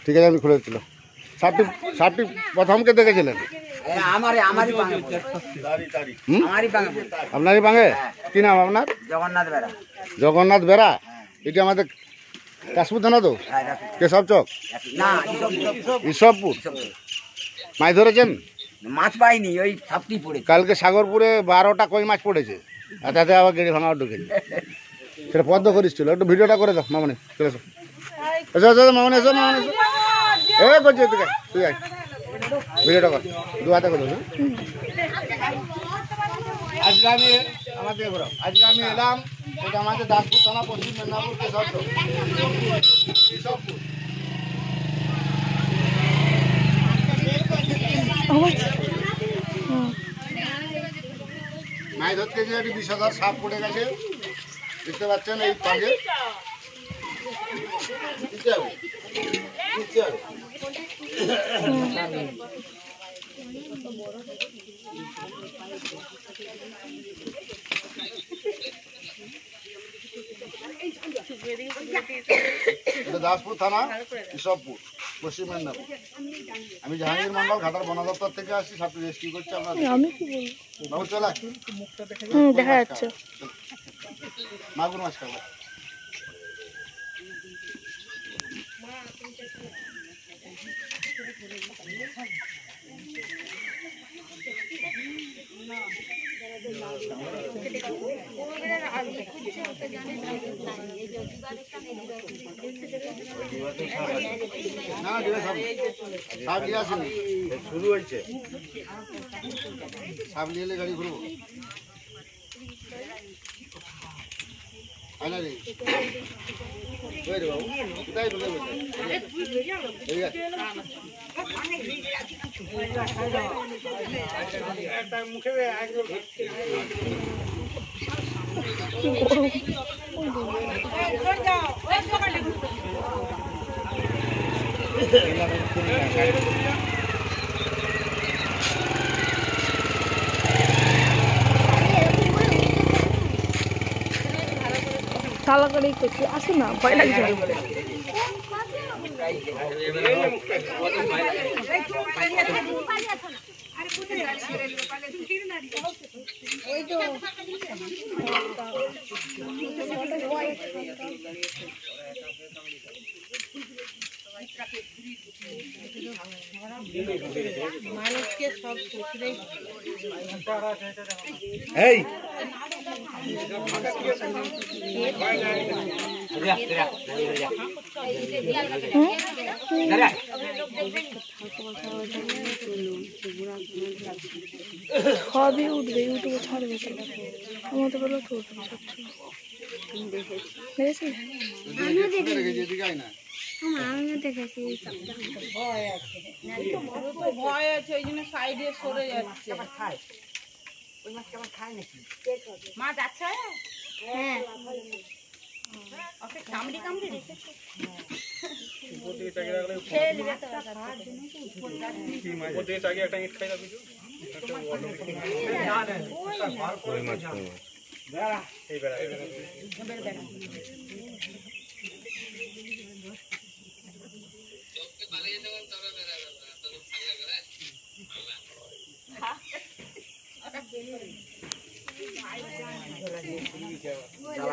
ঠিক আছে, আমি খুলে দিচ্ছিল। সাপটি প্রথম কে দেখেছিলেন? আপনারই বাঙে? কি নাম আপনার? জগন্নাথ বেড়া। জগন্নাথ বেড়া। এটি আমাদের কাশপুর থানা তো? কেশব চক না, ঈশ্বরপুর। মাছ ধরেছেন? মাছ পাইনি, ওই সাপটি পড়েছে। কালকে সাগরপুরে 12টা কই মাছ পড়েছে, আর তাতে আবার গেড়ে ভাঙা ঢুকেছে। সেটা পদ্ম করিসছিল। একটু ভিডিওটা করে দাও মামনি, চলে এসো। এসো এসো মামনি, এসো মামনি, এসো। এ করছি তুই তুই আয়, ভিডিওটা কর, দু হাতে করে দেবো। আজকে আমি আজকে আমি এলাম, এটা আমাদের দাসপুর থানা, পশ্চিম মেদিনীপুর, কেশবপুর। মাছ ধরতে গিয়ে একটি বিষধর সাপ পড়ে গেছে, দেখতে পাচ্ছেন এই পাগে। দাসপুর থানা, কেশবপুর, পশ্চিম মেদিনীপুর। আমি জাহাঙ্গীর মন্ডল, ঘাটার বন দপ্তর থেকে আসছি। সাপটি রেস্কিউ করছি। আমি কি বলবো? বাবু চলা দেখা যাচ্ছে মাগুর মাছ খাবো। শুরু হয়েছে, সাপ নিয়ে এলে গাড়ি ঘুরবো। তালা করেই করছি, আসো না, ভয় লাগছে। মানুষকে সব এই সবই উঠবে, ইউটিউবে ছাড়বে। আমাদের বলো তো উঠবে, দেখেছি। ভয় আছে, ওই জন্য সাইডে সরে যাচ্ছে। মাছ আছে? হ্যাঁ, কামড়ি কামড়ি রেখেছে।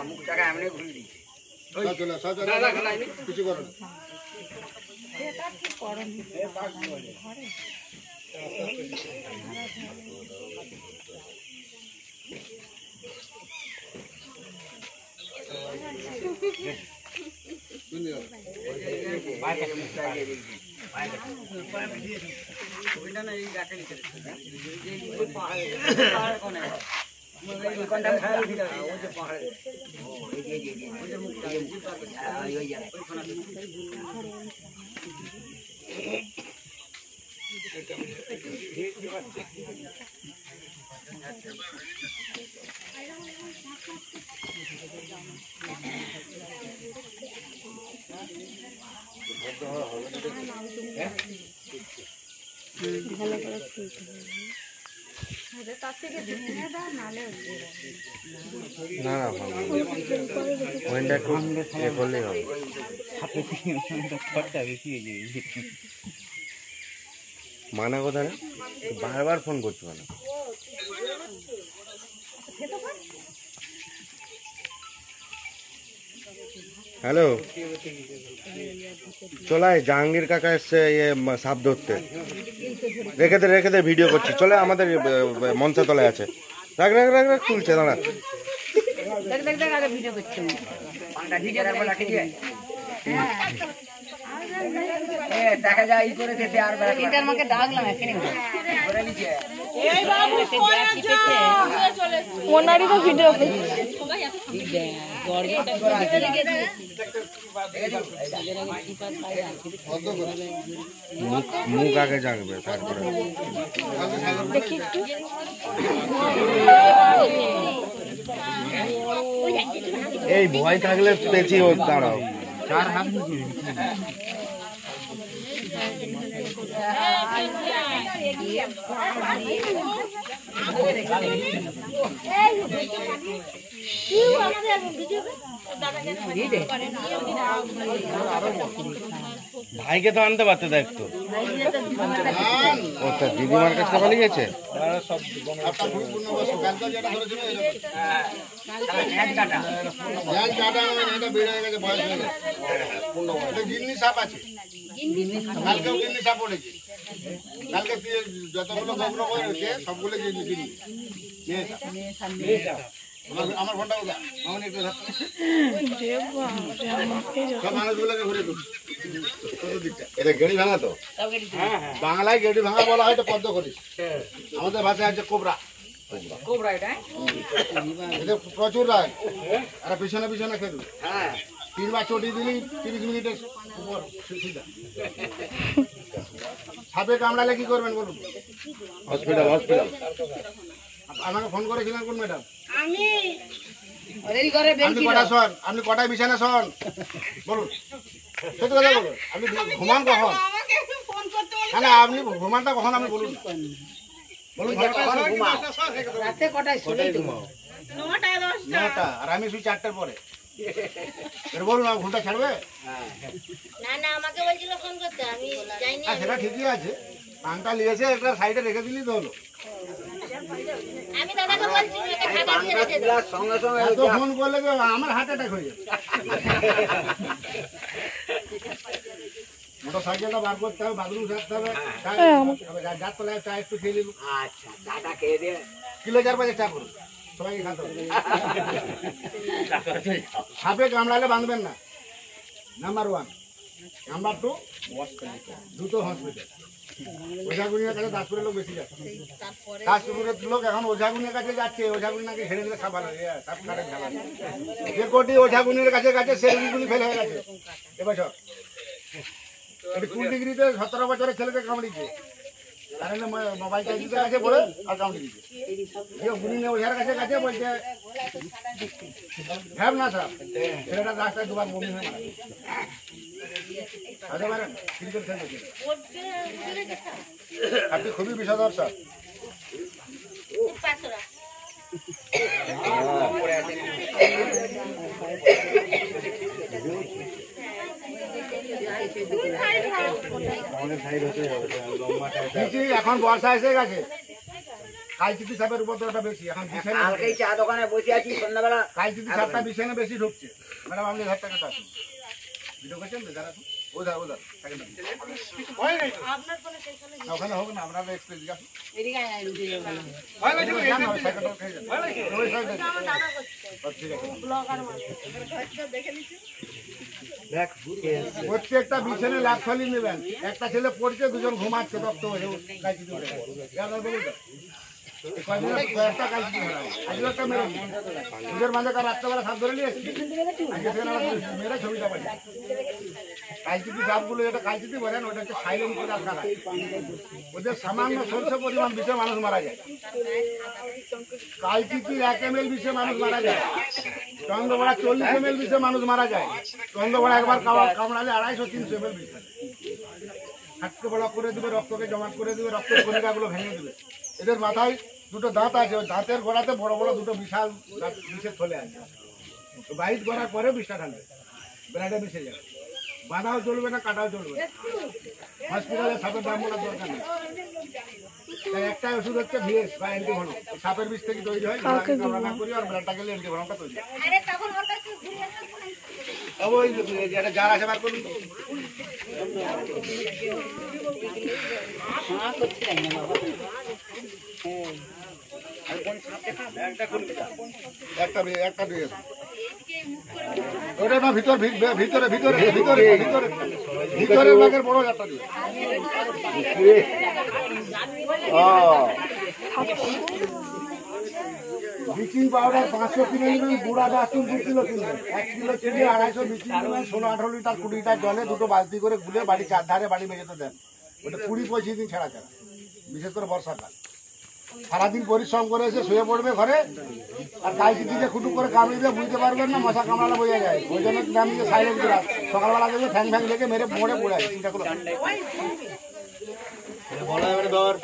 মুখ টাকা এমনি ঘুরে দিই। কিছু করো না। ভালো করে তার থেকে ভেঙে দাও নালে না না ওইটা একটু ইয়ে করলেই হবে। মানা কোথায় রে? বারবার ফোন করছো কেন? হ্যালো, চলাই জাহাঙ্গীর কাকা এসছে ইয়ে সাপ ধরতে। রেখে দে ভিডিও করছি। চলে আমাদের মঞ্চে তলায় আছে। রাখ রাখ রাখ রাখ, তুলছে দাঁড়া। দেখা যায় ই করে দিতে আর আমাকে ডাকলাম এখানে করে নিচে মোনারি তো ভিডিও মুখ আগে জাগবে তারপরে দেখি একটু। এই ভয় থাকলে পেছি ও দাঁড়াও। ভাইকে তো আনতে পারতে দেখ তো। ও তা দিদিমার কাছে পালিয়ে গেছে। যতগুলো গল্প করেছে সবগুলো আমার ফোনটা কোথায়? সব মানুষগুলোকে ঘুরে এটা গেড়ি ভাঙা তো। বাংলায় গেড়ি ভাঙা বলা হয়, পদ্ম করিস। আমাদের ভাষায় আছে কোবরা। এটা প্রচুর রাগ। আর পিছনে পিছনে খেলু। 3 বার চটি দিলি 30 মিনিটের উপর সিধা। সাপে কামড়ালে কি করবেন বলুন? হসপিটাল। আমাকে ফোন করেছিলেন কোন ম্যাডাম? আপনি কটায় বিছানা শোন বলুন, সত্যি কথা বলুন। আপনি ঘুমান কখন? না আপনি ঘুমানটা কখন আপনি বলুন, বলুন। রাতে কটায় শুলে ঘুমাও? 9টা, আর আমি শুই 4টার পরে। বলুন ঘুমটা ছাড়বে? না আমাকে বলছিল ফোন করতে, আমি যাইনি। সেটা ঠিকই আছে, পাংটা নিয়েছে একটা সাইডে রেখে দিলি তো হলো। আমি দাদাকে বলছি সঙ্গে সঙ্গে এত ফোন করলে তো আমার হার্ট অ্যাটাক হয়ে যাবে। মোটর সাইকেলটা বার করতে হবে, বাথরুম সারতে হবে, যার তলায় চা একটু খেয়ে নিল। আচ্ছা দাদা খেয়ে দিয়ে কিলো 4 চা করুন, সবাইকে খাতে হবে। সাপে কামড়ালে বাঁধবেন না, নাম্বার 1। নাম্বার 2, দ্রুত হসপিটাল। ওঝাগুনির কাছে দাসপুরের লোক বেশি যাচ্ছে। দাসপুরের লোক এখন ওঝাগুনির কাছে যাচ্ছে। ওঝাগুনি নাকি ছেড়ে দিলে সাপ ভালো, সাপ কাটে ঝালা। যে কোটি ওঝাগুনির কাছে গেছে সেগুলি ফেল হয়ে গেছে এবছর। 2 ডিগ্রিতে 17 বছরের ছেলেকে কামড়িয়েছে, কারণ মোবাইল চাইতে কাছে বলে আর কামড়ি দিচ্ছে। গুনি ওঝার কাছে গেছে, বলছে হ্যাঁ না স্যার, ছেলেটা রাস্তায় 2 বার বমি হয়ে গেছে। আপনি খুবই বিষধর স্যার। এখন বর্ষা এসে গেছে, কালচিতি সাপের উপদ্রবটা বেশি। এখন কালকেই চা দোকানে বসে আছি সন্ধ্যাবেলা, কালচিতি সাপটা বিছানে বেশি ঢুকছে। ম্যাডাম আপনি ঘর থেকে আসুন, ভিডিও করছেন তো যারা ওধার ওখানে হোক না, আপনারা এক্সপ্রেস আসুন। প্রত্যেকটা বিছানে লাভ ফালি নেবেন। একটা ছেলে পড়ছে, 2জন ঘুমাচ্ছে, রক্ত হয়ে রাত্রেবেলা সাপ ধরে নিয়ে এসেছি, মেয়েরা ছবিটা পাই। কালচিতি সাপগুলো যেটা কালচিতি বলেন, ওটা হচ্ছে সাইলেন্ট কালার। ওদের সামান্য সরষে পরিমাণ বিষে মানুষ মারা যায়। কালচিতির 1 ml বিষে মানুষ মারা যায়। চন্দ্রবড়া 40 ml বিষে মানুষ মারা যায়। চন্দ্রবড়া একবার কামড়ালে 250-300 ml বিষে হাতকে বড় করে দেবে, রক্তকে জমা করে দেবে, রক্তের কণিকাগুলো ভেঙে দেবে। এদের মাথায় দুটো দাঁত আছে, ওই দাঁতের গোড়াতে বড় বড় দুটো বিশাল বিষের থলে আছে। বাইট করার পরে বিষটা ঢালবে, ব্লাডে মিশে যাবে। বাঁধাও চলবে না, কাটাও চলবে না। হসপিটালে সাপের দাম বলার দরকার নেই। তাই একটাই ওষুধ হচ্ছে ভিএস বা অ্যান্টিভেনম। সাপের বিষ থেকে তৈরি হয়, আমরা না করি আর ব্লাডটা গেলে অ্যান্টিভেনমটা তৈরি হয়। আরে তখন ওর কাছে ঘুরে আসো। ওই যেটা যার আছে বার করুন। একটা দিয়ে ওটা না, ভিতরে ভিতরে ভিতরে ভিতরে ভিতরে ভিতরে নাকের বড় একটা দিয়ে। ব্লিচিং পাউডার 500 কিলো নেবেন, গুঁড়া দাসুন 2 কিলো কিনবেন। 1 কিলো চিনি 250 ব্লিচিং নেবেন, 16-18 লিটার 20 লিটার জলে দুটো বালতি করে গুলে বাড়ি চারধারে বাড়ি মেঝেতে দেন। ওটা 20-25 দিন ছাড়া ছাড়া, বিশেষ করে বর্ষাকাল। সারাদিন পরিশ্রম করে এসে শুয়ে পড়বে ঘরে, আর গাইকে দিকে খুটুক করে কামড়িয়ে বুঝতে পারবেন না, মশা কামড়ালে বোঝা যায়। ওই জন্য আমি সাইলেন্ট করে সকালবেলা দেখবে ফ্যাং ফ্যাং লেগে মেরে মোড়ে পড়ে যায়। চিন্তা করো বলা এবারে ধর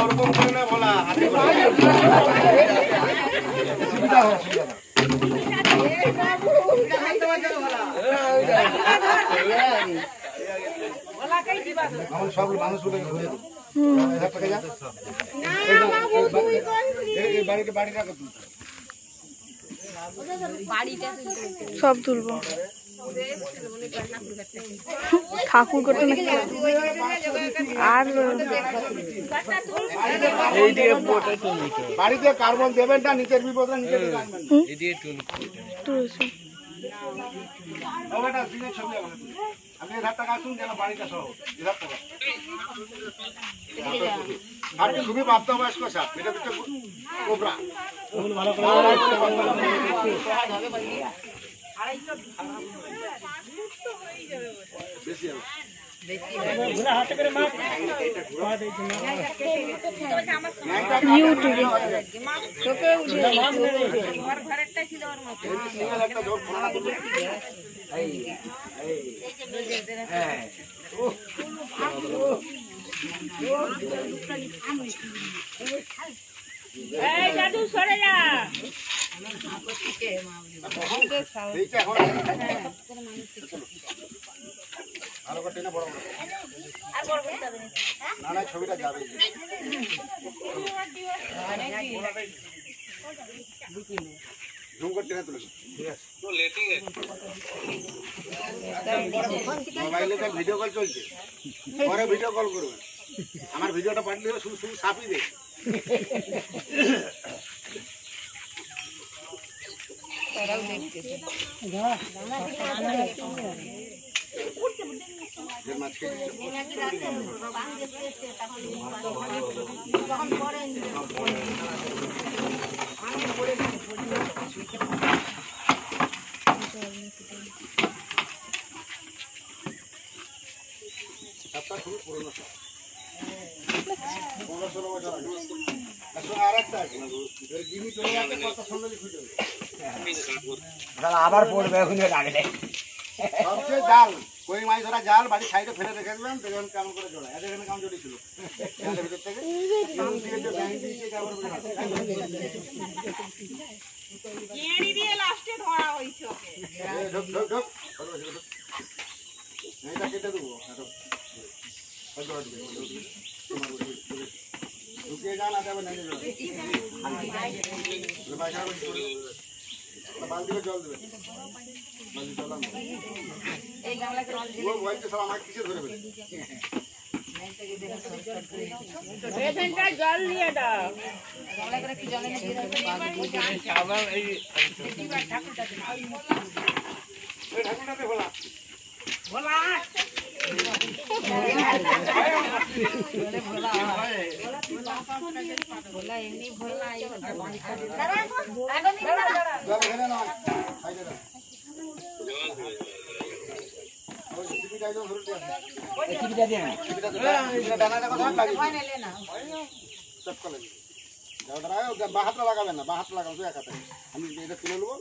ওরকম করে না বলা, হাতে করে সুবিধা হয়, সুবিধা হয়। আমার সব মানুষগুলো ঘুরে দেবো। সব তুলবো। ঠাকুর করতে নাকি আর বাড়িতে কার্বন দেবেন না, নিচের বিপদে নিচে আপনি 1000 টাকা আসুন যেন বাড়িটা সহ 1000 টাকা। আর খুবই প্রাপ্তবয়স্ক সাপ, এটা হচ্ছে কোবরা। বেশি হবে। আরো টেনে বড় না না, ছবিটা যাবে। জুম করে টেনে তুলে মোবাইলে তো ভিডিও কল চলছে, পরে ভিডিও কল করবেন। আমার ভিডিওটা পাঠিয়ে দেবে, শুধু শুধু সাপই দেখ। খুবই পুরোনো সাপ, 15-16 বছর আগে। আর একটা আছে গিনি চলে যাচ্ছে, কত সুন্দর খুঁজে আবার পড়বে ওখানে রাখলে। সবচেয়ে জাল কই মাছ ধরা জাল বাড়ি সাইডে ফেলে রেখে দেবেন, দেখবেন কেমন করে জোড়া। এদের এখানে কেমন জড়ি ছিল ভিতর থেকে কেটে দেবো। ঢুকিয়ে যান, যাবে না বালতি জল দেবে। বলছে আমার কিসে ধরে জল নিয়ে দাও। ঠাকুরটাতে ভোলা বাহাতটা লাগাবেন না, বাহাতটা লাগাবো একাতে। আমি এটা তুলে নেবো,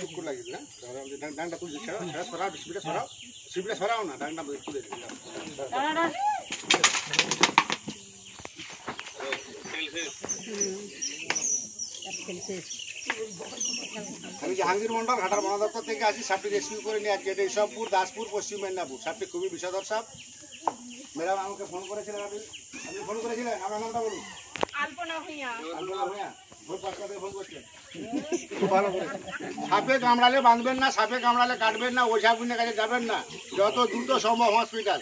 চুক্কুর লাগিয়ে দিলাম। ডাংটা তুলছি, সরাও, সিপিটা সরাও, সিপিটা সরাও না, ডাংটা তুলে দিলাম। আমি জাহাঙ্গীর মন্ডল ঘাটার বন দপ্তর থেকে আসি। সাপটি রেস্কিউ করে নিয়ে আজকে এটা ইসবপুর, দাসপুর, পশ্চিম মেদিনীপুর। সাপটি খুবই বিষধর সাপ। ম্যাডাম আমাকে ফোন করেছিলেন, আপনি ফোন করেছিলেন, আমার নামটা বলুন। আলপনা ভূঁইয়া। ভোর 5টা থেকে ফোন করছেন, খুব ভালো করেছেন। সাপে কামড়ালে বাঁধবেন না, সাপে কামড়ালে কাটবেন না, ওঝাগুনির কাছে যাবেন না, যত দ্রুত সম্ভব হসপিটাল।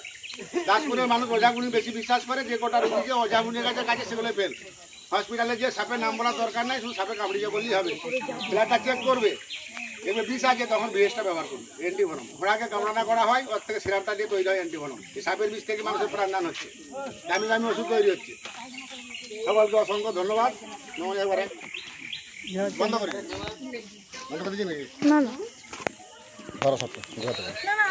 দাসপুরের মানুষ ওঝাগুনি বেশি বিশ্বাস করে, যে কটা রুগীকে ওঝাগুনির কাছে সেগুলো ফেল। হসপিটালে যে সাপের নাম বলার দরকার নাই, শুধু সাপে কামড়িয়ে বললেই হবে। ব্লাডটা চেক করবে, এবার বিষ আছে তখন বিষটা ব্যবহার করবে। অ্যান্টিভেনম ঘোড়াকে কামড়ানা করা হয়, ওর থেকে সিরাপটা দিয়ে তৈরি হয় অ্যান্টিভেনম। এই সাপের বিষ থেকে মানুষের প্রাণদান হচ্ছে, দামি দামি ওষুধ তৈরি হচ্ছে। সবাইকে অসংখ্য ধন্যবাদ। নমস্কার। একবারে বন্ধ করে বন্ধ করে দিন নাকি? না না ধরো সবটা।